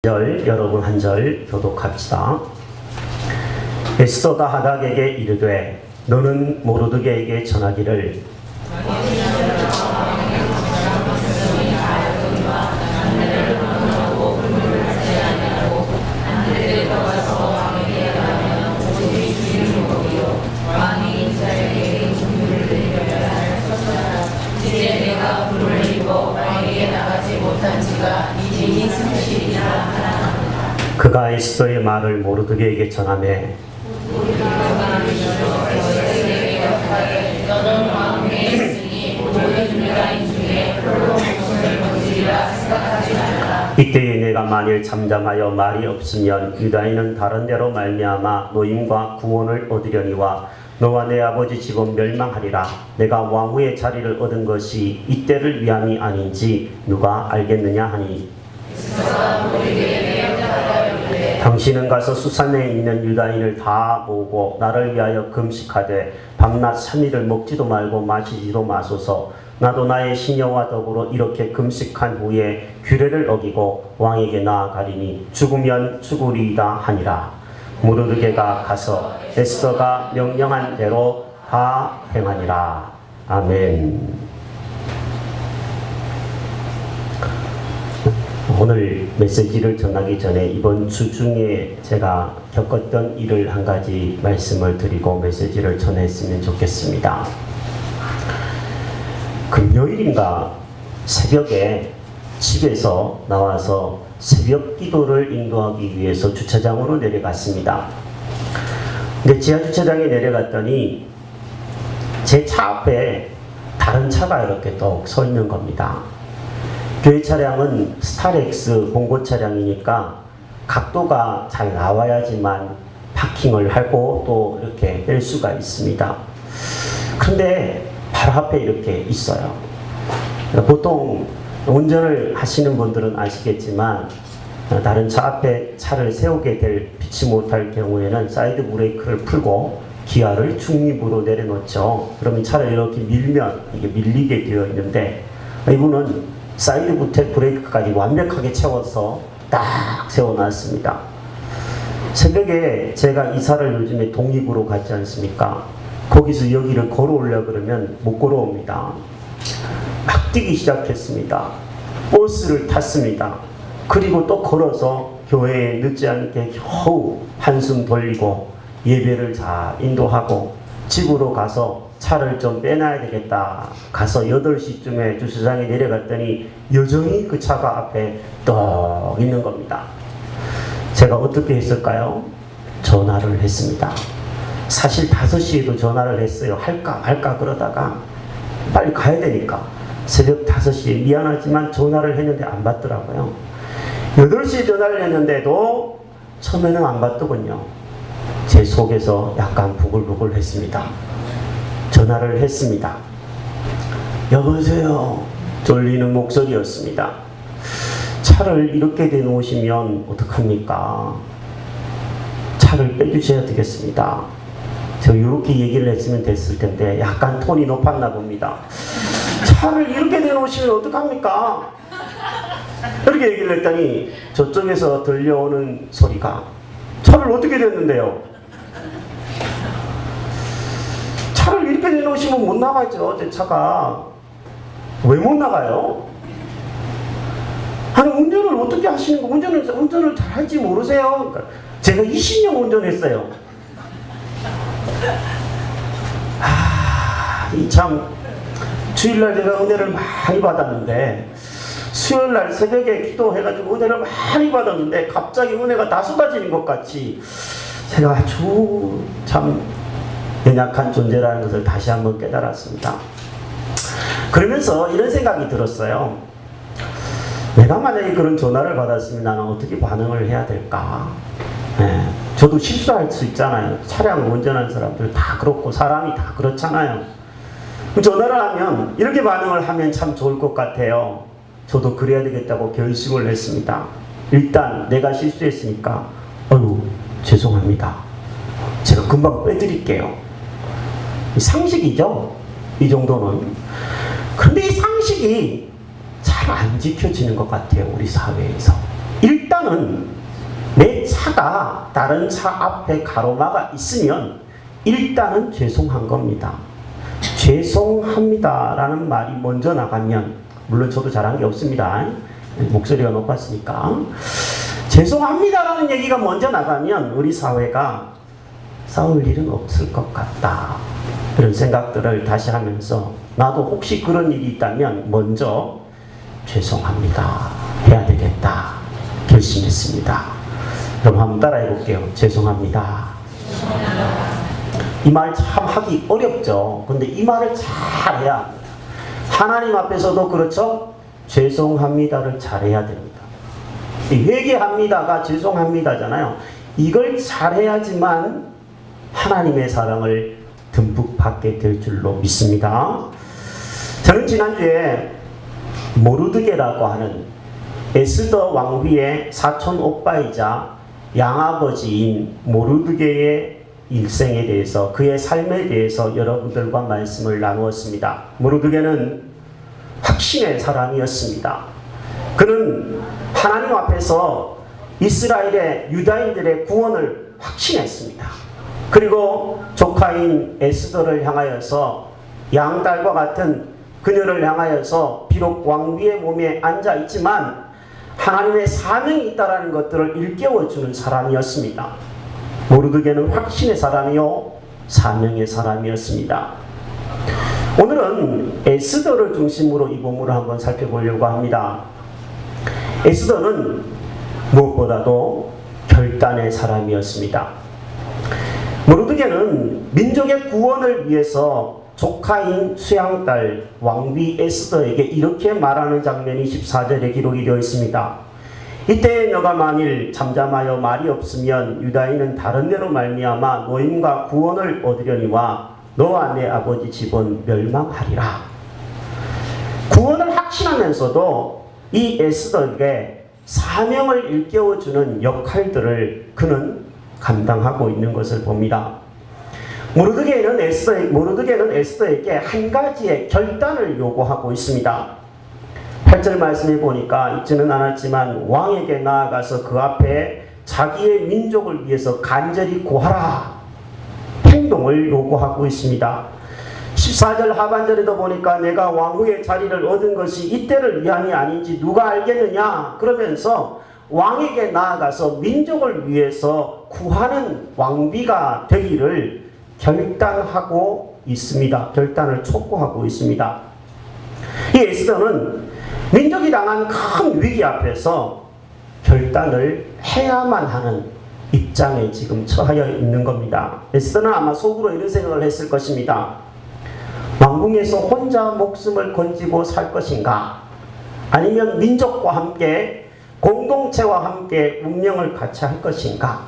여러분 한 절 교독합시다. 에스더가 하닥에게 이르되 너는 모르드게에게 전하기를 그가 에스더의 말을 모르드게에게 전하매 이때에 내가 만일 잠잠하여 말이 없으면 유다인은 다른 데로 말미암아 노임과 구원을 얻으려니와 너와 내 아버지 집은 멸망하리라. 내가 왕후의 자리를 얻은 것이 이때를 위함이 아닌지 누가 알겠느냐 하니 당신은 가서 수산에 있는 유다인을 다 모으고 나를 위하여 금식하되 밤낮 3일을 먹지도 말고 마시지도 마소서. 나도 나의 시녀와 더불어 이렇게 금식한 후에 규례를 어기고 왕에게 나아가리니 죽으면 죽으리이다 하니라. 모르드게가 가서 에스더가 명령한 대로 다 행하니라. 아멘. 오늘 메시지를 전하기 전에 이번 주 중에 제가 겪었던 일을 한 가지 말씀을 드리고 메시지를 전했으면 좋겠습니다. 금요일인가 새벽에 집에서 나와서 새벽 기도를 인도하기 위해서 주차장으로 내려갔습니다. 근데 지하주차장에 내려갔더니 제 차 앞에 다른 차가 이렇게 또 서 있는 겁니다. 교회 차량은 스타렉스 봉고 차량이니까 각도가 잘 나와야지만 파킹을 하고 또 이렇게 뺄 수가 있습니다. 그런데 바로 앞에 이렇게 있어요. 보통 운전을 하시는 분들은 아시겠지만 다른 차 앞에 차를 세우게 될 피치 못할 경우에는 사이드 브레이크를 풀고 기아를 중립으로 내려놓죠. 그러면 차를 이렇게 밀면 이게 밀리게 되어 있는데 이분은 사이드 브레이크까지 완벽하게 채워서 딱 세워놨습니다. 새벽에 제가 이사를 요즘에 독립으로 갔지 않습니까? 거기서 여기를 걸어오려고 그러면 못 걸어옵니다. 막 뛰기 시작했습니다. 버스를 탔습니다. 그리고 또 걸어서 교회에 늦지 않게 겨우 한숨 돌리고 예배를 잘 인도하고 집으로 가서 차를 좀 빼놔야 되겠다. 가서 8시쯤에 주차장에 내려갔더니 여전히 그 차가 앞에 떡 있는 겁니다. 제가 어떻게 했을까요? 전화를 했습니다. 사실 5시에도 전화를 했어요. 할까 말까 그러다가 빨리 가야 되니까 새벽 5시에 미안하지만 전화를 했는데 안 받더라고요. 8시에 전화를 했는데도 처음에는 안 받더군요. 제 속에서 약간 부글부글 했습니다. 전화를 했습니다. 여보세요. 졸리는 목소리였습니다. 차를 이렇게 내놓으시면 어떡합니까? 차를 빼주셔야 되겠습니다. 저 이렇게 얘기를 했으면 됐을 텐데 약간 톤이 높았나 봅니다. 차를 이렇게 내놓으시면 어떡합니까? 이렇게 얘기를 했더니 저쪽에서 들려오는 소리가 차를 어떻게 됐는데요? 차를 이렇게 내놓으시면 못 나가죠. 제 차가. 왜 못 나가요? 아니 운전을 어떻게 하시는 거? 운전을 잘 할지 모르세요? 그러니까 제가 20년 운전했어요. 참 주일날 제가 은혜를 많이 받았는데 수요일날 새벽에 기도해가지고 은혜를 많이 받았는데 갑자기 은혜가 다 쏟아지는 것 같이 제가 아주 참 연약한 존재라는 것을 다시 한번 깨달았습니다. 그러면서 이런 생각이 들었어요. 내가 만약에 그런 전화를 받았으면 나는 어떻게 반응을 해야 될까? 저도 실수할 수 있잖아요. 차량을 운전하는 사람들 다 그렇고 사람이 다 그렇잖아요. 전화를 하면 이렇게 반응을 하면 참 좋을 것 같아요. 저도 그래야 되겠다고 결심을 했습니다. 일단 내가 실수했으니까 아유 죄송합니다. 제가 금방 빼드릴게요. 상식이죠. 이 정도는. 그런데 이 상식이 잘 안 지켜지는 것 같아요. 우리 사회에서. 일단 일단은 내 차가 다른 차 앞에 가로막아 있으면 일단은 죄송한 겁니다. 죄송합니다라는 말이 먼저 나가면, 물론 저도 잘한 게 없습니다. 목소리가 높았으니까. 죄송합니다라는 얘기가 먼저 나가면 우리 사회가 싸울 일은 없을 것 같다. 그런 생각들을 다시 하면서 나도 혹시 그런 일이 있다면 먼저 죄송합니다 해야 되겠다 결심했습니다. 그럼 한번 따라해 볼게요. 죄송합니다. 이 말 참 하기 어렵죠. 근데 이 말을 잘 해야 합니다. 하나님 앞에서도 그렇죠. 죄송합니다를 잘해야 됩니다. 회개합니다가 죄송합니다잖아요. 이걸 잘해야지만 하나님의 사랑을 듬뿍 받게 될 줄로 믿습니다. 저는 지난주에 모르드게라고 하는 에스더 왕비의 사촌 오빠이자 양아버지인 모르드게의 일생에 대해서, 그의 삶에 대해서 여러분들과 말씀을 나누었습니다. 모르드게는 확신의 사람이었습니다. 그는 하나님 앞에서 이스라엘의 유다인들의 구원을 확신했습니다. 그리고 조카인 에스더를 향하여서, 양딸과 같은 그녀를 향하여서 비록 왕비의 몸에 앉아 있지만 하나님의 사명이 있다는 것들을 일깨워주는 사람이었습니다. 모르드게는 확신의 사람이요 사명의 사람이었습니다. 오늘은 에스더를 중심으로 이 본문을 한번 살펴보려고 합니다. 에스더는 무엇보다도 결단의 사람이었습니다. 모르드게는 민족의 구원을 위해서 조카인 수양딸 왕비 에스더에게 이렇게 말하는 장면이 14절에 기록이 되어 있습니다. 이때 너가 만일 잠잠하여 말이 없으면 유다인은 다른 데로 말미암아 노임과 구원을 얻으려니와 너와 내 아버지 집은 멸망하리라. 구원을 확신하면서도 이 에스더에게 사명을 일깨워주는 역할들을 그는 감당하고 있는 것을 봅니다. 모르드게는 에스더에게 한 가지의 결단을 요구하고 있습니다. 8절 말씀에 보니까 잊지는 않았지만 왕에게 나아가서 그 앞에 자기의 민족을 위해서 간절히 구하라 행동을 요구하고 있습니다. 14절 하반절에도 보니까 내가 왕후의 자리를 얻은 것이 이때를 위함이 아닌지 누가 알겠느냐 그러면서 왕에게 나아가서 민족을 위해서 구하는 왕비가 되기를 결단하고 있습니다. 결단을 촉구하고 있습니다. 이 에스더는 민족이 당한 큰 위기 앞에서 결단을 해야만 하는 입장에 지금 처하여 있는 겁니다. 에스더는 아마 속으로 이런 생각을 했을 것입니다. 왕궁에서 혼자 목숨을 건지고 살 것인가? 아니면 민족과 함께 공동체와 함께 운명을 같이 할 것인가?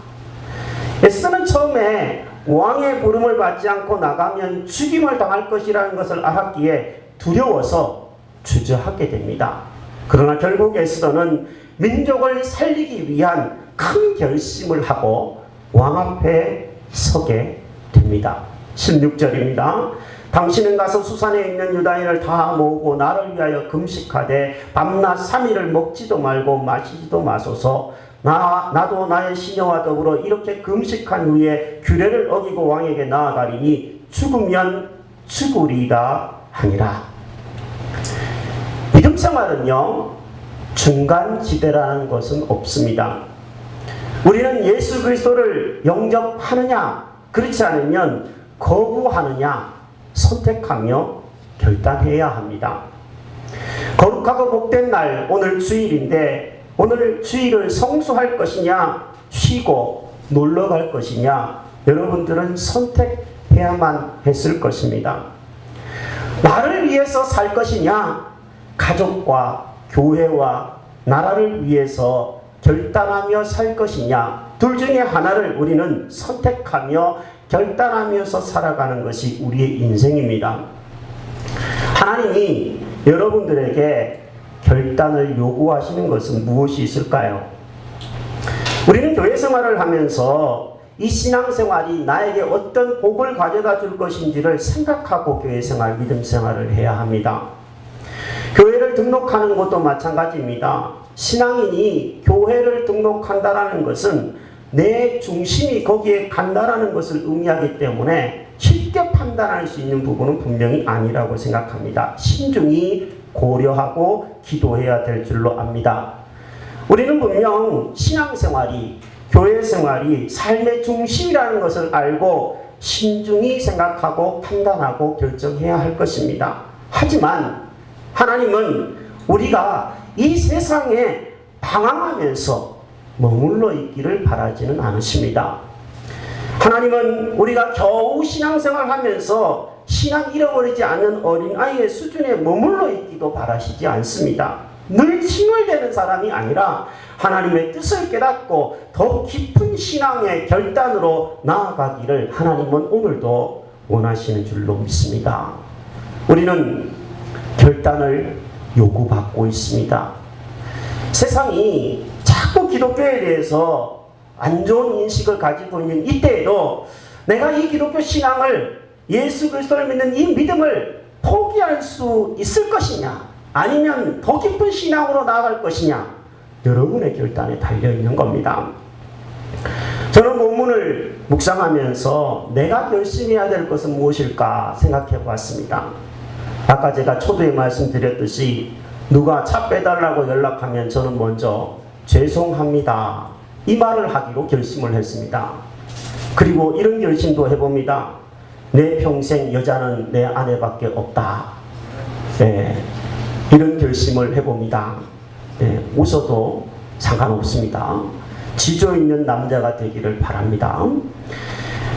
에스더는 처음에 왕의 부름을 받지 않고 나가면 죽임을 당할 것이라는 것을 알았기에 두려워서 주저하게 됩니다. 그러나 결국 에스더는 민족을 살리기 위한 큰 결심을 하고 왕 앞에 서게 됩니다. 16절입니다. 당신은 가서 수산에 있는 유다인을 다 모으고 나를 위하여 금식하되 밤낮 3일을 먹지도 말고 마시지도 마소서. 나도 나의 시녀와 더불어 이렇게 금식한 후에 규례를 어기고 왕에게 나아가리니 죽으면 죽으리다 하니라. 믿음 생활은요, 중간지대라는 것은 없습니다. 우리는 예수 그리스도를 영접하느냐, 그렇지 않으면 거부하느냐, 선택하며 결단해야 합니다. 거룩하고 복된 날, 오늘 주일인데, 오늘 주일을 성수할 것이냐, 쉬고 놀러 갈 것이냐, 여러분들은 선택해야만 했을 것입니다. 나를 위해서 살 것이냐, 가족과 교회와 나라를 위해서 결단하며 살 것이냐, 둘 중에 하나를 우리는 선택하며 결단하면서 살아가는 것이 우리의 인생입니다. 하나님이 여러분들에게 결단을 요구하시는 것은 무엇이 있을까요? 우리는 교회 생활을 하면서 이 신앙생활이 나에게 어떤 복을 가져다 줄 것인지를 생각하고 교회 생활, 믿음 생활을 해야 합니다. 교회를 등록하는 것도 마찬가지입니다. 신앙인이 교회를 등록한다라는 것은 내 중심이 거기에 간다라는 것을 의미하기 때문에 쉽게 판단할 수 있는 부분은 분명히 아니라고 생각합니다. 신중히 고려하고 기도해야 될 줄로 압니다. 우리는 분명 신앙생활이, 교회생활이 삶의 중심이라는 것을 알고 신중히 생각하고 판단하고 결정해야 할 것입니다. 하지만 하나님은 우리가 이 세상에 방황하면서 머물러 있기를 바라지는 않으십니다. 하나님은 우리가 겨우 신앙생활 하면서 신앙 잃어버리지 않는 어린아이의 수준에 머물러 있기도 바라시지 않습니다. 늘 칭얼대는 사람이 아니라 하나님의 뜻을 깨닫고 더 깊은 신앙의 결단으로 나아가기를 하나님은 오늘도 원하시는 줄로 믿습니다. 우리는 결단을 요구받고 있습니다. 세상이 자꾸 기독교에 대해서 안 좋은 인식을 가지고 있는 이때에도 내가 이 기독교 신앙을, 예수 그리스도를 믿는 이 믿음을 포기할 수 있을 것이냐, 아니면 더 깊은 신앙으로 나아갈 것이냐, 여러분의 결단에 달려있는 겁니다. 저는 본문을 묵상하면서 내가 결심해야 될 것은 무엇일까 생각해 보았습니다. 아까 제가 초두에 말씀드렸듯이 누가 차 빼달라고 연락하면 저는 먼저 죄송합니다, 이 말을 하기로 결심을 했습니다. 그리고 이런 결심도 해봅니다. 내 평생 여자는 내 아내밖에 없다. 네, 이런 결심을 해봅니다. 네, 웃어도 상관없습니다. 지조 있는 남자가 되기를 바랍니다.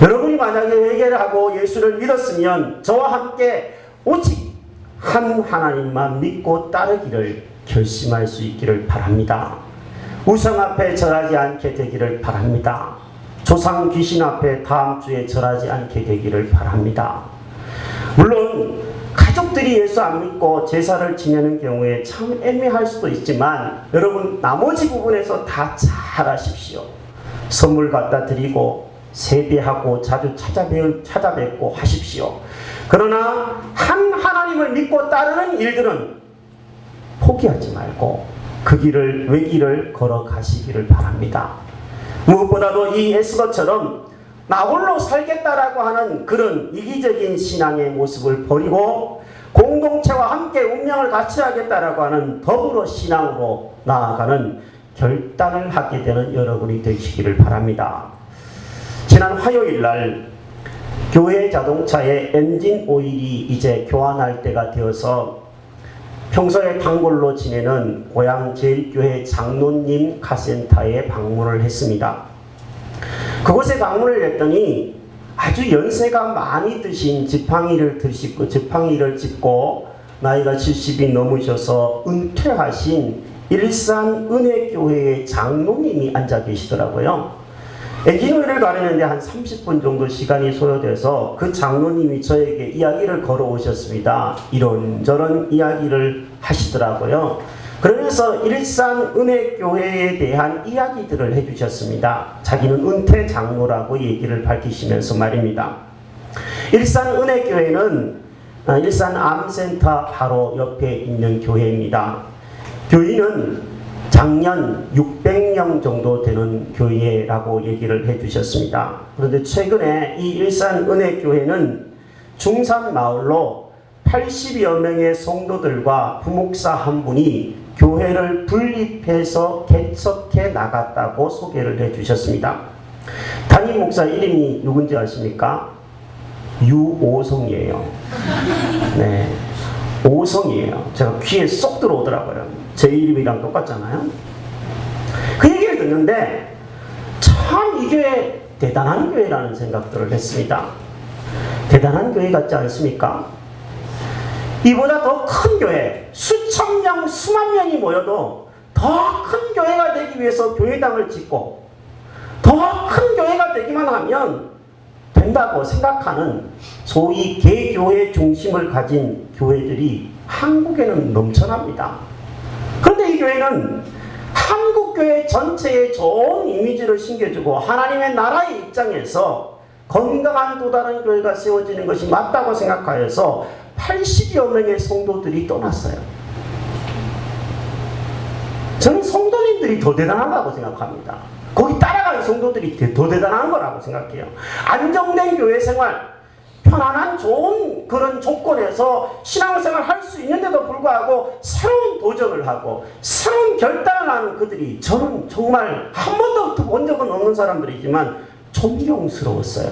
여러분이 만약에 회개를 하고 예수를 믿었으면 저와 함께 오직 한 하나님만 믿고 따르기를 결심할 수 있기를 바랍니다. 우상 앞에 절하지 않게 되기를 바랍니다. 조상 귀신 앞에 다음 주에 절하지 않게 되기를 바랍니다. 물론 가족들이 예수 안 믿고 제사를 지내는 경우에 참 애매할 수도 있지만 여러분 나머지 부분에서 다 잘하십시오. 선물 갖다 드리고 세배하고 자주 찾아뵙고 하십시오. 그러나 한 하나님을 믿고 따르는 일들은 포기하지 말고 그 길을, 외길을 걸어가시기를 바랍니다. 무엇보다도 이 에스더처럼 나 홀로 살겠다라고 하는 그런 이기적인 신앙의 모습을 버리고 공동체와 함께 운명을 같이 하겠다라고 하는 더불어 신앙으로 나아가는 결단을 하게 되는 여러분이 되시기를 바랍니다. 지난 화요일 날 교회 자동차의 엔진 오일이 이제 교환할 때가 되어서 평소에 단골로 지내는 고향 제일교회 장로님 카센터에 방문을 했습니다. 그곳에 방문을 했더니 아주 연세가 많이 드신 지팡이를 짚고 나이가 70이 넘으셔서 은퇴하신 일산은혜교회의 장로님이 앉아 계시더라고요. 엔진오일을 가르는데 한 30분 정도 시간이 소요돼서 그 장로님이 저에게 이야기를 걸어오셨습니다. 이런저런 이야기를 하시더라고요. 그러면서 일산은혜교회에 대한 이야기들을 해주셨습니다. 자기는 은퇴 장로라고 얘기를 밝히시면서 말입니다. 일산은혜교회는 일산암센터 바로 옆에 있는 교회입니다. 교인은 작년 600명 정도 되는 교회라고 얘기를 해주셨습니다. 그런데 최근에 이 일산은혜교회는 중산마을로 80여 명의 성도들과 부목사 한 분이 교회를 분립해서 개척해 나갔다고 소개를 해주셨습니다. 담임 목사 이름이 누군지 아십니까? 유오성이에요. 네, 오성이에요. 제가 귀에 쏙 들어오더라고요. 제 이름이랑 똑같잖아요. 그 얘기를 듣는데 참 이 교회 대단한 교회라는 생각들을 했습니다. 대단한 교회 같지 않습니까? 이보다 더 큰 교회, 수천 명, 수만 명이 모여도 더 큰 교회가 되기 위해서 교회당을 짓고 더 큰 교회가 되기만 하면 된다고 생각하는 소위 개교회 중심을 가진 교회들이 한국에는 넘쳐납니다. 그런데 이 교회는 한국교회 전체에 좋은 이미지를 심겨주고 하나님의 나라의 입장에서 건강한 또 다른 교회가 세워지는 것이 맞다고 생각하여서 80여 명의 성도들이 떠났어요. 저는 성도님들이 더 대단하다고 생각합니다. 거기 따라가는 성도들이 더 대단한 거라고 생각해요. 안정된 교회 생활, 편안한 좋은 그런 조건에서 신앙생활 할 수 있는데도 불구하고 새로운 도전을 하고 새로운 결단을 하는 그들이 저는 정말 한 번도 본 적은 없는 사람들이지만 존경스러웠어요.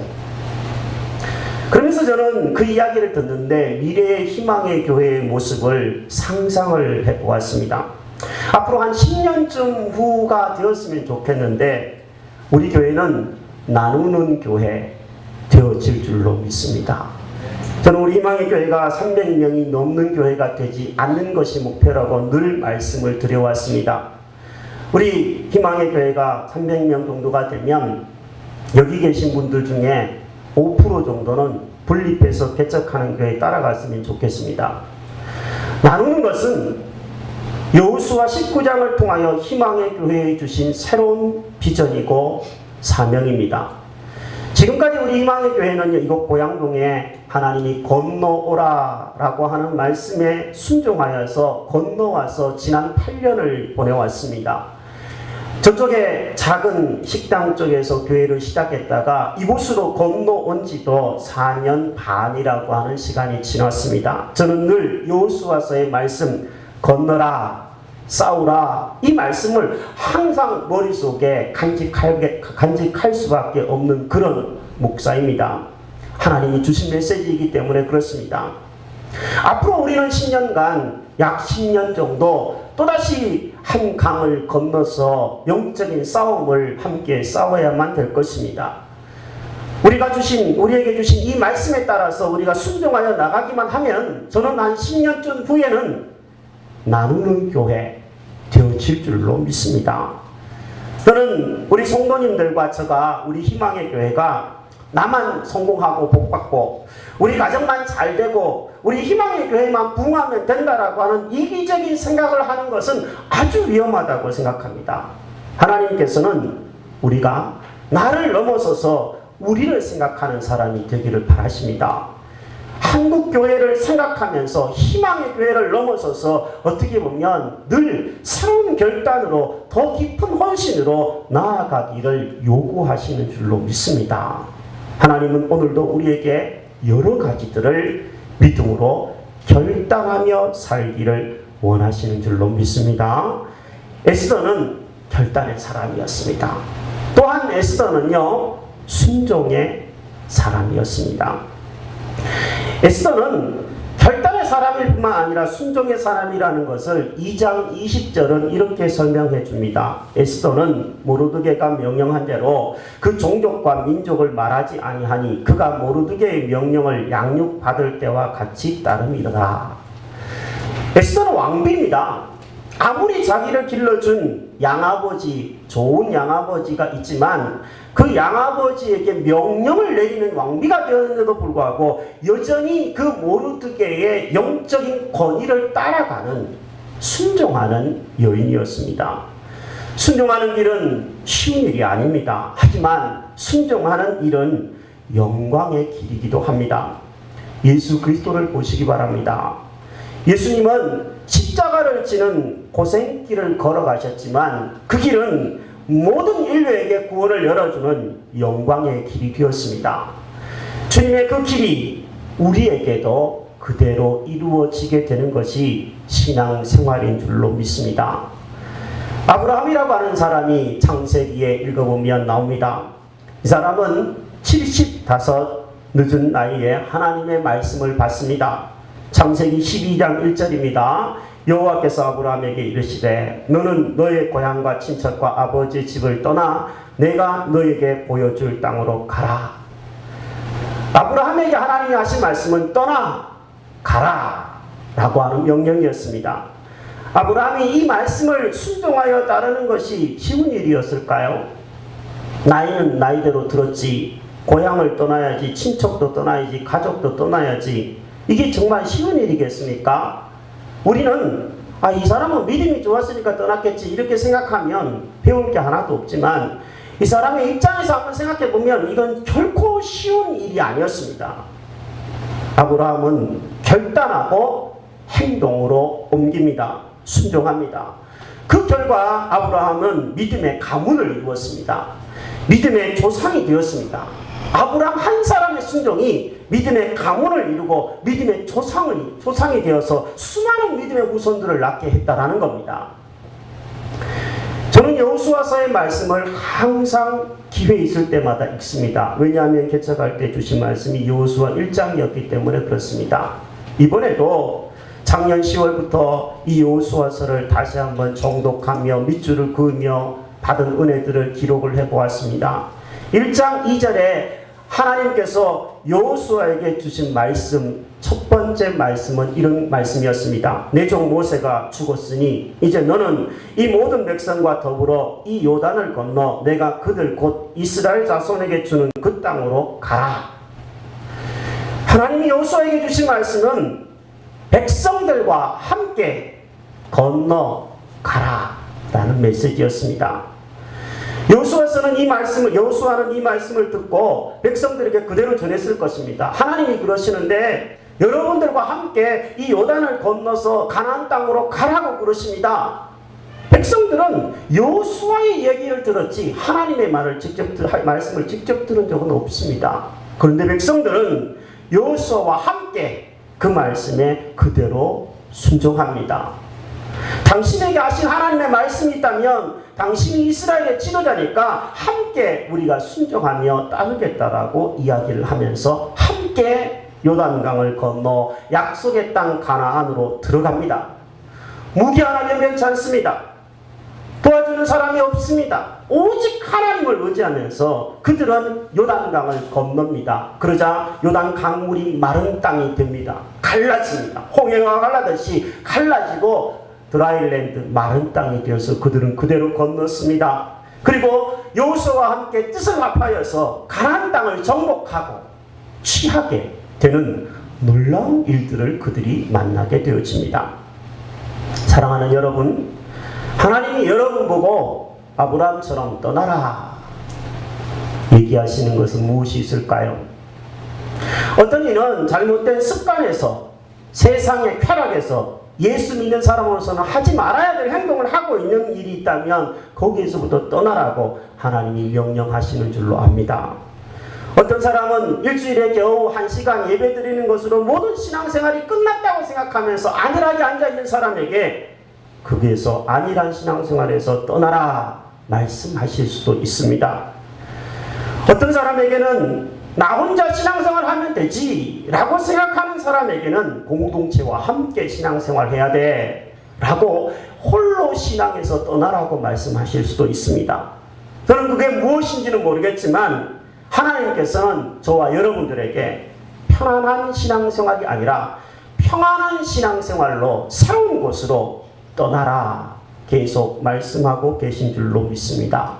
그러면서 저는 그 이야기를 듣는데 미래의 희망의 교회의 모습을 상상을 해보았습니다. 앞으로 한 10년쯤 후가 되었으면 좋겠는데 우리 교회는 나누는 교회 되어질 줄로 믿습니다. 저는 우리 희망의 교회가 300명이 넘는 교회가 되지 않는 것이 목표라고 늘 말씀을 드려왔습니다. 우리 희망의 교회가 300명 정도가 되면 여기 계신 분들 중에 5% 정도는 분립해서 개척하는 교회에 따라갔으면 좋겠습니다. 나누는 것은 여호수아 19장을 통하여 희망의 교회에 주신 새로운 비전이고 사명입니다. 지금까지 우리 희망의 교회는 이곳 고양동에 하나님이 건너오라 라고 하는 말씀에 순종하여서 건너와서 지난 8년을 보내왔습니다. 저쪽에 작은 식당 쪽에서 교회를 시작했다가 이곳으로 건너온 지도 4년 반이라고 하는 시간이 지났습니다. 저는 늘 여호수아서의 말씀 건너라, 싸우라 이 말씀을 항상 머릿속에 간직할 수밖에 없는 그런 목사입니다. 하나님이 주신 메시지이기 때문에 그렇습니다. 앞으로 우리는 10년간 약 10년 정도 또다시 한 강을 건너서 영적인 싸움을 함께 싸워야만 될 것입니다. 우리에게 주신 이 말씀에 따라서 우리가 순종하여 나가기만 하면 저는 한 10년쯤 후에는 나누는 교회 되어질 줄로 믿습니다. 저는 우리 성도님들과 제가 우리 희망의 교회가 나만 성공하고 복받고 우리 가정만 잘 되고 우리 희망의 교회만 부흥하면 된다라고 하는 이기적인 생각을 하는 것은 아주 위험하다고 생각합니다. 하나님께서는 우리가 나를 넘어서서 우리를 생각하는 사람이 되기를 바라십니다. 한국 교회를 생각하면서 희망의 교회를 넘어서서 어떻게 보면 늘 새로운 결단으로 더 깊은 헌신으로 나아가기를 요구하시는 줄로 믿습니다. 하나님은 오늘도 우리에게 여러 가지들을 믿음으로 결단하며 살기를 원하시는 줄로 믿습니다. 에스더는 결단의 사람이었습니다. 또한 에스더는요, 순종의 사람이었습니다. 에스더는 결단의 사람일 뿐만 아니라 순종의 사람이라는 것을 2장 20절은 이렇게 설명해 줍니다. 에스더는 모르드게가 명령한 대로 그 종족과 민족을 말하지 아니하니 그가 모르드게의 명령을 양육받을 때와 같이 따름이더라. 에스더는 왕비입니다. 아무리 자기를 길러준 양아버지, 좋은 양아버지가 있지만 그 양아버지에게 명령을 내리는 왕비가 되었는데도 불구하고 여전히 그 모르드게의 영적인 권위를 따라가는 순종하는 여인이었습니다. 순종하는 길은 쉬운 일이 아닙니다. 하지만 순종하는 일은 영광의 길이기도 합니다. 예수 그리스도를 보시기 바랍니다. 예수님은 십자가를 지는 고생길을 걸어가셨지만 그 길은 모든 인류에게 구원을 열어주는 영광의 길이 되었습니다. 주님의 그 길이 우리에게도 그대로 이루어지게 되는 것이 신앙생활인 줄로 믿습니다. 아브라함이라고 하는 사람이 창세기에 읽어보면 나옵니다. 이 사람은 75 늦은 나이에 하나님의 말씀을 받습니다. 창세기 12장 1절입니다. 여호와께서 아브라함에게 이르시되 너는 너의 고향과 친척과 아버지의 집을 떠나 내가 너에게 보여줄 땅으로 가라. 아브라함에게 하나님이 하신 말씀은 떠나 가라 라고 하는 명령이었습니다. 아브라함이 이 말씀을 순종하여 따르는 것이 쉬운 일이었을까요? 나이는 나이대로 들었지, 고향을 떠나야지, 친척도 떠나야지, 가족도 떠나야지, 이게 정말 쉬운 일이겠습니까? 우리는 이 사람은 믿음이 좋았으니까 떠났겠지 이렇게 생각하면 배울 게 하나도 없지만 이 사람의 입장에서 한번 생각해 보면 이건 결코 쉬운 일이 아니었습니다. 아브라함은 결단하고 행동으로 옮깁니다. 순종합니다. 그 결과 아브라함은 믿음의 가문을 이루었습니다. 믿음의 조상이 되었습니다. 아브라함 한 사람의 순종이 믿음의 가문을 이루고 믿음의 조상이 되어서 수많은 믿음의 후손들을 낳게 했다라는 겁니다. 저는 여호수아서의 말씀을 항상 기회 있을 때마다 읽습니다. 왜냐하면 개척할 때 주신 말씀이 여호수아 1장이었기 때문에 그렇습니다. 이번에도 작년 10월부터 이 여호수아서를 다시 한번 정독하며 밑줄을 그으며 받은 은혜들을 기록을 해보았습니다. 1장 2절에 하나님께서 여호수아에게 주신 말씀, 첫 번째 말씀은 이런 말씀이었습니다. 내 종 모세가 죽었으니 이제 너는 이 모든 백성과 더불어 이 요단을 건너 내가 그들 곧 이스라엘 자손에게 주는 그 땅으로 가라. 하나님이 여호수아에게 주신 말씀은 백성들과 함께 건너가라 라는 메시지였습니다. 여호수아는 이 말씀을 듣고 백성들에게 그대로 전했을 것입니다. 하나님이 그러시는데 여러분들과 함께 이 요단을 건너서 가나안 땅으로 가라고 그러십니다. 백성들은 여호수아의 얘기를 들었지 하나님의 말씀을 직접 들은 적은 없습니다. 그런데 백성들은 여호수아와 함께 그 말씀에 그대로 순종합니다. 당신에게 하신 하나님의 말씀이 있다면 당신이 이스라엘의 지도자니까 함께 우리가 순종하며 따르겠다라고 이야기를 하면서 함께 요단강을 건너 약속의 땅 가나안으로 들어갑니다. 무기 하나면 괜찮습니다. 도와주는 사람이 없습니다. 오직 하나님을 의지하면서 그들은 요단강을 건넙니다. 그러자 요단 강물이 마른 땅이 됩니다. 갈라집니다. 홍해가 갈라듯이 갈라지고 드라이랜드 마른 땅이 되어서 그들은 그대로 건넜습니다. 그리고 여호수아와 함께 뜻을 합하여서 가나안 땅을 정복하고 취하게 되는 놀라운 일들을 그들이 만나게 되어집니다. 사랑하는 여러분, 하나님이 여러분 보고 아브라함처럼 떠나라 얘기하시는 것은 무엇이 있을까요? 어떤 이는 잘못된 습관에서 세상의 쾌락에서 예수 믿는 사람으로서는 하지 말아야 될 행동을 하고 있는 일이 있다면 거기에서부터 떠나라고 하나님이 명령하시는 줄로 압니다. 어떤 사람은 일주일에 겨우 1시간 예배 드리는 것으로 모든 신앙생활이 끝났다고 생각하면서 안일하게 앉아있는 사람에게 거기에서 안일한 신앙생활에서 떠나라 말씀하실 수도 있습니다. 어떤 사람에게는 나 혼자 신앙생활 하면 되지 라고 생각하는 사람에게는 공동체와 함께 신앙생활 해야 돼 라고 홀로 신앙에서 떠나라고 말씀하실 수도 있습니다. 저는 그게 무엇인지는 모르겠지만 하나님께서는 저와 여러분들에게 편안한 신앙생활이 아니라 평안한 신앙생활로 새로운 곳으로 떠나라 계속 말씀하고 계신 줄로 믿습니다.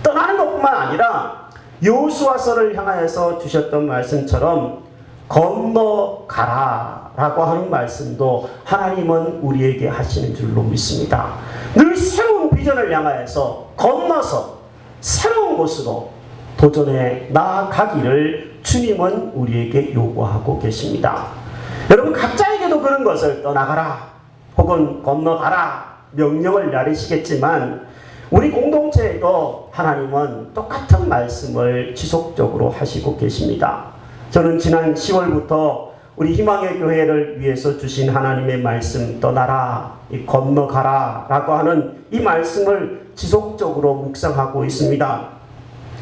떠나는 것뿐만 아니라 여호수아서를 향하여서 주셨던 말씀처럼 건너가라 라고 하는 말씀도 하나님은 우리에게 하시는 줄로 믿습니다. 늘 새로운 비전을 향하여서 건너서 새로운 곳으로 도전해 나아가기를 주님은 우리에게 요구하고 계십니다. 여러분 각자에게도 그런 것을 떠나가라 혹은 건너가라 명령을 내리시겠지만 우리 공동체에도 하나님은 똑같은 말씀을 지속적으로 하시고 계십니다. 저는 지난 10월부터 우리 희망의 교회를 위해서 주신 하나님의 말씀 떠나라, 건너가라 라고 하는 이 말씀을 지속적으로 묵상하고 있습니다.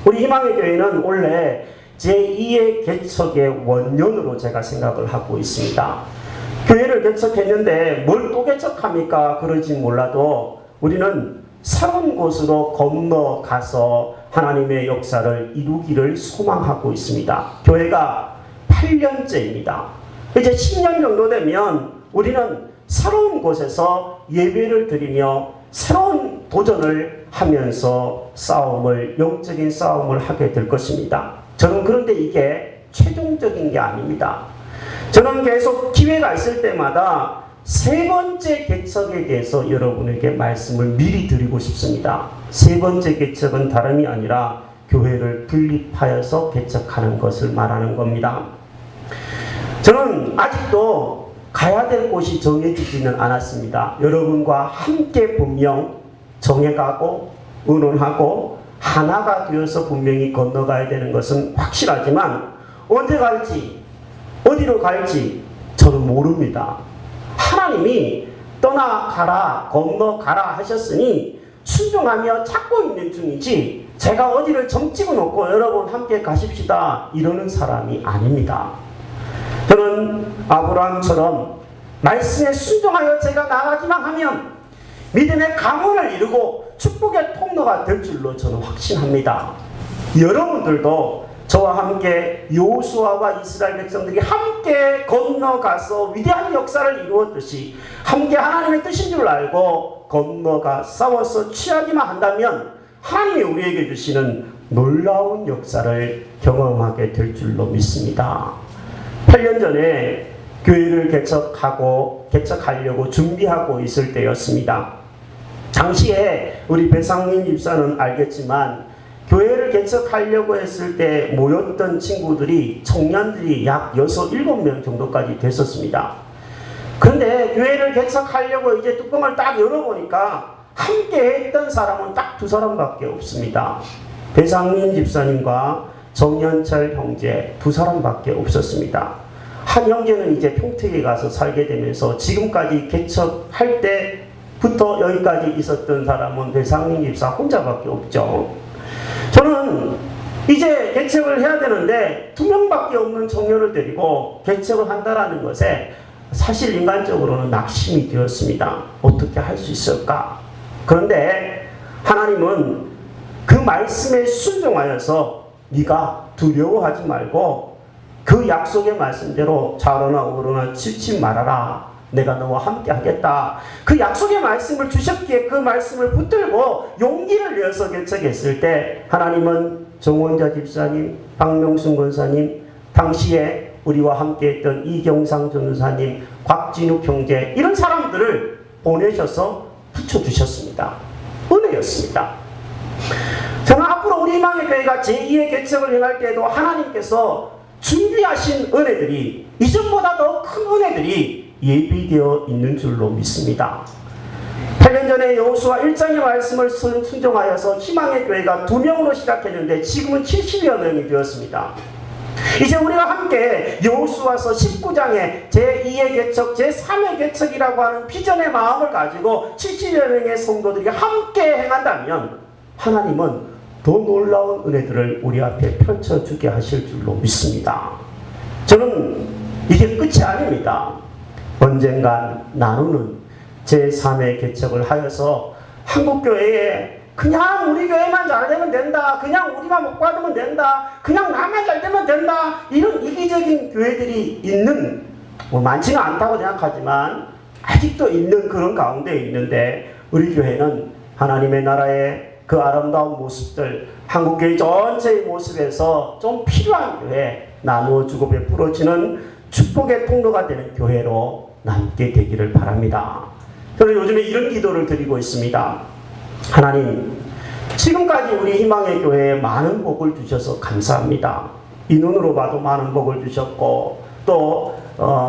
우리 희망의 교회는 원래 제2의 개척의 원년으로 제가 생각을 하고 있습니다. 교회를 개척했는데 뭘 또 개척합니까? 그러지 몰라도 우리는 새로운 곳으로 건너가서 하나님의 역사를 이루기를 소망하고 있습니다. 교회가 8년째입니다. 이제 10년 정도 되면 우리는 새로운 곳에서 예배를 드리며 새로운 도전을 하면서 영적인 싸움을 하게 될 것입니다. 저는 그런데 이게 최종적인 게 아닙니다. 저는 계속 기회가 있을 때마다 세 번째 개척에 대해서 여러분에게 말씀을 미리 드리고 싶습니다. 세 번째 개척은 다름이 아니라 교회를 분립하여서 개척하는 것을 말하는 겁니다. 저는 아직도 가야 될 곳이 정해지지는 않았습니다. 여러분과 함께 분명 정해가고 의논하고 하나가 되어서 분명히 건너가야 되는 것은 확실하지만 언제 갈지 어디로 갈지 저는 모릅니다. 하나님이 떠나가라 건너가라 하셨으니 순종하며 찾고 있는 중이지 제가 어디를 점찍어 놓고 여러분 함께 가십시다 이러는 사람이 아닙니다. 저는 아브라함처럼 말씀에 순종하여 제가 나가기만 하면 믿음의 가문을 이루고 축복의 통로가 될 줄로 저는 확신합니다. 여러분들도 저와 함께 여호수아와 이스라엘 백성들이 함께 건너가서 위대한 역사를 이루었듯이 함께 하나님의 뜻인 줄 알고 건너가 싸워서 취하기만 한다면 하나님이 우리에게 주시는 놀라운 역사를 경험하게 될 줄로 믿습니다. 8년 전에 교회를 개척하려고 준비하고 있을 때였습니다. 당시에 우리 배상민 집사는 알겠지만 교회를 개척하려고 했을 때 모였던 친구들이 청년들이 약 6, 7명 정도까지 됐었습니다. 그런데 교회를 개척하려고 이제 뚜껑을 딱 열어보니까 함께 했던 사람은 딱 2사람밖에 없습니다. 배상민 집사님과 정연철 형제 2사람밖에 없었습니다. 한 형제는 이제 평택에 가서 살게 되면서 지금까지 개척할 때부터 여기까지 있었던 사람은 배상민 집사 혼자밖에 없죠. 저는 이제 개척을 해야 되는데 2명밖에 없는 청년을 데리고 개척을 한다는 것에 사실 인간적으로는 낙심이 되었습니다. 어떻게 할 수 있을까? 그런데 하나님은 그 말씀에 순종하여서 네가 두려워하지 말고 그 약속의 말씀대로 좌로나 우로나 치지 말아라. 내가 너와 함께 하겠다. 그 약속의 말씀을 주셨기에 그 말씀을 붙들고 용기를 내어서 개척했을 때 하나님은 정원자 집사님, 박명순 권사님, 당시에 우리와 함께 했던 이경상 전사님, 곽진욱 형제 이런 사람들을 보내셔서 붙여주셨습니다. 은혜였습니다. 저는 앞으로 우리 희망의 교회가 제2의 개척을 행할 때에도 하나님께서 준비하신 은혜들이 이전보다 더 큰 은혜들이 예비되어 있는 줄로 믿습니다. 8년 전에 여호수아 1장의 말씀을 순종하여서 희망의 교회가 2명으로 시작했는데 지금은 70여 명이 되었습니다. 이제 우리가 함께 여호수아서 19장의 제2의 개척, 제3의 개척이라고 하는 비전의 마음을 가지고 70여 명의 성도들이 함께 행한다면 하나님은 더 놀라운 은혜들을 우리 앞에 펼쳐주게 하실 줄로 믿습니다. 저는 이게 끝이 아닙니다. 언젠간 나누는 제3의 개척을 하여서 한국교회에 그냥 우리 교회만 잘 되면 된다, 그냥 우리만 복 받으면 된다, 그냥 나만 잘 되면 된다, 이런 이기적인 교회들이 있는, 많지는 않다고 생각하지만 아직도 있는 그런 가운데 있는데 우리 교회는 하나님의 나라의 그 아름다운 모습들, 한국교회 전체의 모습에서 좀 필요한 교회, 나누어주고 베풀어지는 축복의 통로가 되는 교회로 남게 되기를 바랍니다. 저는 요즘에 이런 기도를 드리고 있습니다. 하나님, 지금까지 우리 희망의 교회에 많은 복을 주셔서 감사합니다. 이 눈으로 봐도 많은 복을 주셨고 또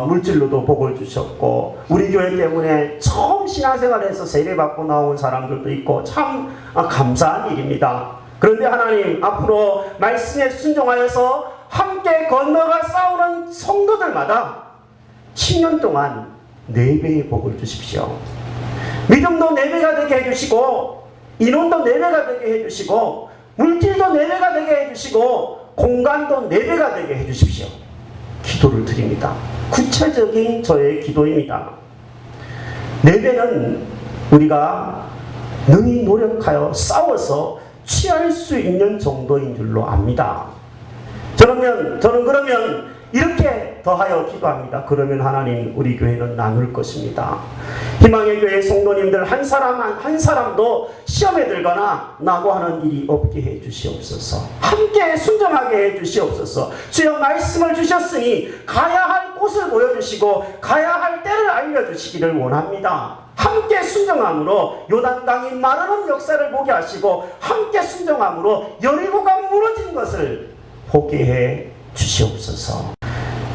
물질로도 복을 주셨고 우리 교회 때문에 처음 신앙생활에서 세례받고 나온 사람들도 있고 참 감사한 일입니다. 그런데 하나님, 앞으로 말씀에 순종하여서 함께 건너가 싸우는 성도들마다 10년 동안 4배의 복을 주십시오. 믿음도 4배가 되게 해주시고 인원도 4배가 되게 해주시고 물질도 4배가 되게 해주시고 공간도 4배가 되게 해주십시오. 기도를 드립니다. 구체적인 저의 기도입니다. 4배는 우리가 능히 노력하여 싸워서 취할 수 있는 정도인 줄로 압니다. 저는 그러면 이렇게 더하여 기도합니다. 그러면 하나님, 우리 교회는 나눌 것입니다. 희망의 교회 성도님들 한 사람도 시험에 들거나 낙오하는 일이 없게 해 주시옵소서. 함께 순종하게 해 주시옵소서. 주여, 말씀을 주셨으니 가야 할 곳을 보여주시고 가야 할 때를 알려주시기를 원합니다. 함께 순종함으로 요단강이 마르는 역사를 보게 하시고 함께 순종함으로 여리고가 무너진 것을 보게 해 주시옵소서.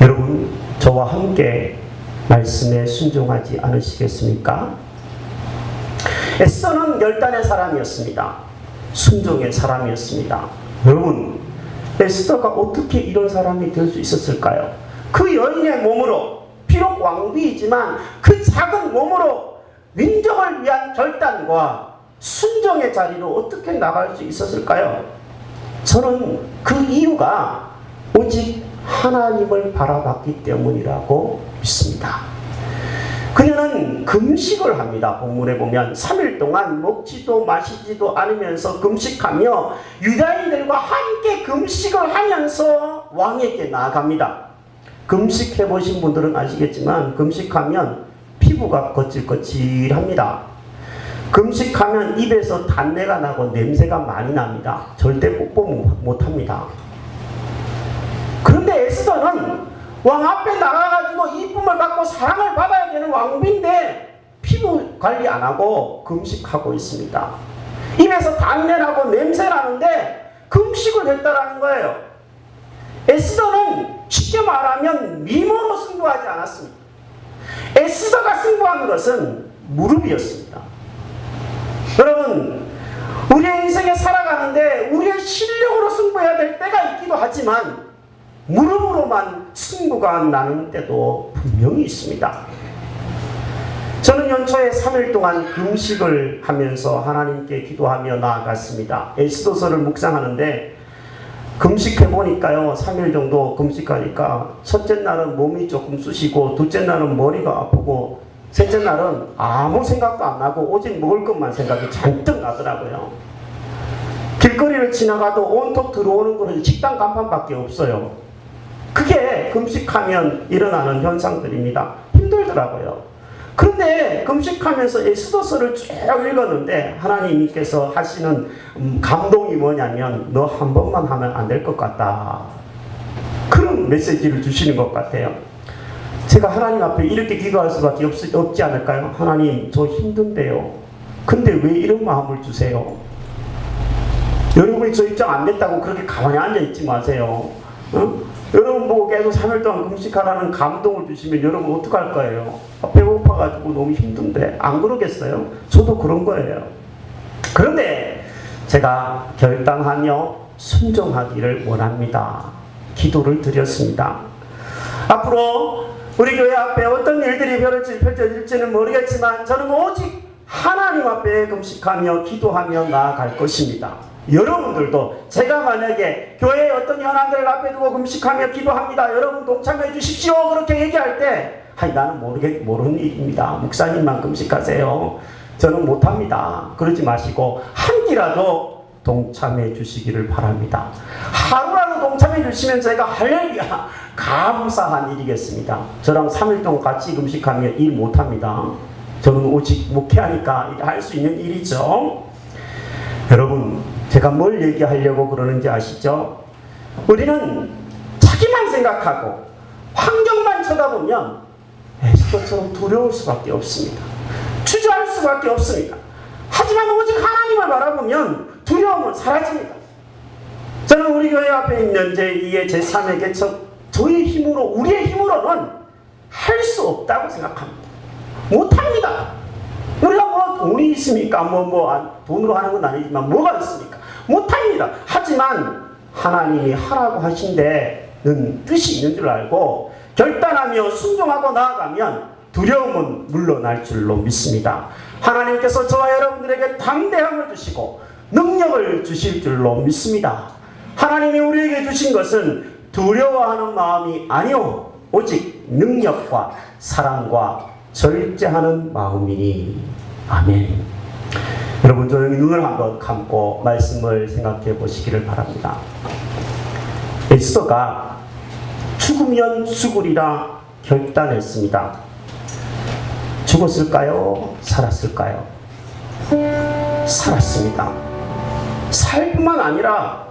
여러분, 저와 함께 말씀에 순종하지 않으시겠습니까? 에스더는 열단의 사람이었습니다. 순종의 사람이었습니다. 여러분, 에스더가 어떻게 이런 사람이 될 수 있었을까요? 그 여인의 몸으로, 비록 왕비이지만 그 작은 몸으로 민족을 위한 결단과 순종의 자리로 어떻게 나갈 수 있었을까요? 저는 그 이유가 오직 하나님을 바라봤기 때문이라고 믿습니다. 그녀는 금식을 합니다. 본문에 보면 3일 동안 먹지도 마시지도 않으면서 금식하며 유다인들과 함께 금식을 하면서 왕에게 나아갑니다. 금식해 보신 분들은 아시겠지만 금식하면 피부가 거칠거칠합니다. 금식하면 입에서 단내가 나고 냄새가 많이 납니다. 절대 뽀뽀 못합니다. 그런데 에스더는 왕 앞에 나가가지고 이쁨을 받고 사랑을 받아야 되는 왕비인데 피부 관리 안 하고 금식하고 있습니다. 입에서 단내나고 냄새나는데 금식을 했다라는 거예요. 에스더는 쉽게 말하면 미모로 승부하지 않았습니다. 에스더가 승부한 것은 무릎이었습니다. 여러분, 우리의 인생에 살아가는데 우리의 실력으로 승부해야 될 때가 있기도 하지만 무릎으로만 승부가 나는 때도 분명히 있습니다. 저는 연초에 3일 동안 금식을 하면서 하나님께 기도하며 나아갔습니다. 에스더서를 묵상하는데 금식해보니까요, 3일 정도 금식하니까 첫째 날은 몸이 조금 쑤시고 둘째 날은 머리가 아프고 셋째 날은 아무 생각도 안 나고 오직 먹을 것만 생각이 잔뜩 나더라고요. 길거리를 지나가도 온통 들어오는 것은 식당 간판밖에 없어요. 그게 금식하면 일어나는 현상들입니다. 힘들더라고요. 그런데 금식하면서 에스더서를 쭉 읽었는데 하나님께서 하시는 감동이 뭐냐면 너 한 번만 하면 안 될 것 같다. 그런 메시지를 주시는 것 같아요. 제가 하나님 앞에 이렇게 기도할 수밖에 없지 않을까요? 하나님, 저 힘든데요. 근데 왜 이런 마음을 주세요? 여러분이 저 입장 안 됐다고 그렇게 가만히 앉아있지 마세요. 여러분 보고 계속 3일 동안 금식하라는 감동을 주시면 여러분 어떡할 거예요? 배고파가지고 너무 힘든데 안 그러겠어요? 저도 그런 거예요. 그런데 제가 결단하며 순종하기를 원합니다. 기도를 드렸습니다. 앞으로 우리 교회 앞에 어떤 일들이 펼쳐질지는 모르겠지만 저는 오직 하나님 앞에 금식하며 기도하며 나아갈 것입니다. 여러분들도 제가 만약에 교회의 어떤 현안들을 앞에 두고 금식하며 기도합니다. 여러분 동참해 주십시오. 그렇게 얘기할 때 나는 모르는 일입니다. 목사님만 금식하세요. 저는 못합니다. 그러지 마시고 한 끼라도 동참해 주시기를 바랍니다. 하루라도 동참해 주시면 제가 할렐루야 감사한 일이겠습니다. 저랑 3일 동안 같이 금식하면 일 못합니다. 저는 오직 목회하니까 할 수 있는 일이죠. 여러분, 제가 뭘 얘기하려고 그러는지 아시죠? 우리는 자기만 생각하고 환경만 쳐다보면 에스더처럼 두려울 수밖에 없습니다. 주저할 수밖에 없습니다. 하지만 오직 하나님을 바라보면 두려움은 사라집니다. 저는 우리 교회 앞에 있는 제2의 제3의 개척 저의 힘으로 우리의 힘으로는 할 수 없다고 생각합니다. 못합니다. 우리가 뭐 돈이 있습니까? 돈으로 하는 건 아니지만 뭐가 있습니까? 못합니다. 하지만 하나님이 하라고 하신 데는 뜻이 있는 줄 알고 결단하며 순종하고 나아가면 두려움은 물러날 줄로 믿습니다. 하나님께서 저와 여러분들에게 담대함을 주시고 능력을 주실 줄로 믿습니다. 하나님이 우리에게 주신 것은 두려워하는 마음이 아니오 오직 능력과 사랑과 절제하는 마음이니. 아멘. 여러분 조용히 눈을 한번 감고 말씀을 생각해 보시기를 바랍니다. 에스더가 죽으면 죽으리라 결단했습니다. 죽었을까요? 살았을까요? 살았습니다. 살 뿐만 아니라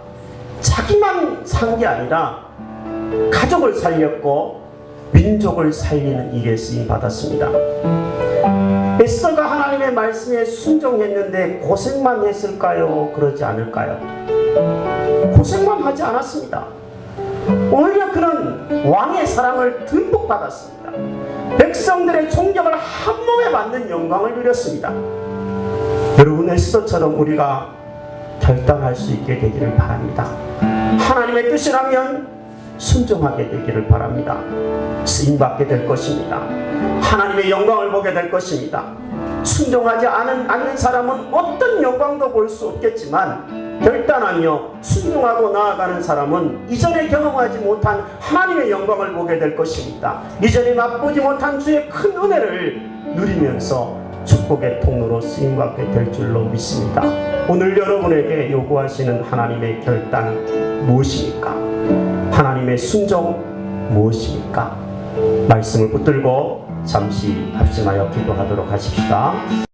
자기만 산 게 아니라 가족을 살렸고 민족을 살리는 일에 쓰임 받았습니다. 에스더가 하나님의 말씀에 순종했는데 고생만 했을까요? 그러지 않을까요? 고생만 하지 않았습니다. 오히려 그는 왕의 사랑을 듬뿍 받았습니다. 백성들의 총격을 한 몸에 받는 영광을 누렸습니다. 여러분, 에스더처럼 우리가 결단할 수 있게 되기를 바랍니다. 하나님의 뜻이라면 순종하게 되기를 바랍니다. 쓰임받게 될 것입니다. 하나님의 영광을 보게 될 것입니다. 순종하지 않는 사람은 어떤 영광도 볼 수 없겠지만, 결단하며 순종하고 나아가는 사람은 이전에 경험하지 못한 하나님의 영광을 보게 될 것입니다. 이전에 맛보지 못한 주의 큰 은혜를 누리면서 축복의 통로로 쓰임받게 될 줄로 믿습니다. 오늘 여러분에게 요구하시는 하나님의 결단 무엇입니까? 하나님의 순종 무엇입니까? 말씀을 붙들고 잠시 합심하여 기도하도록 하십시다.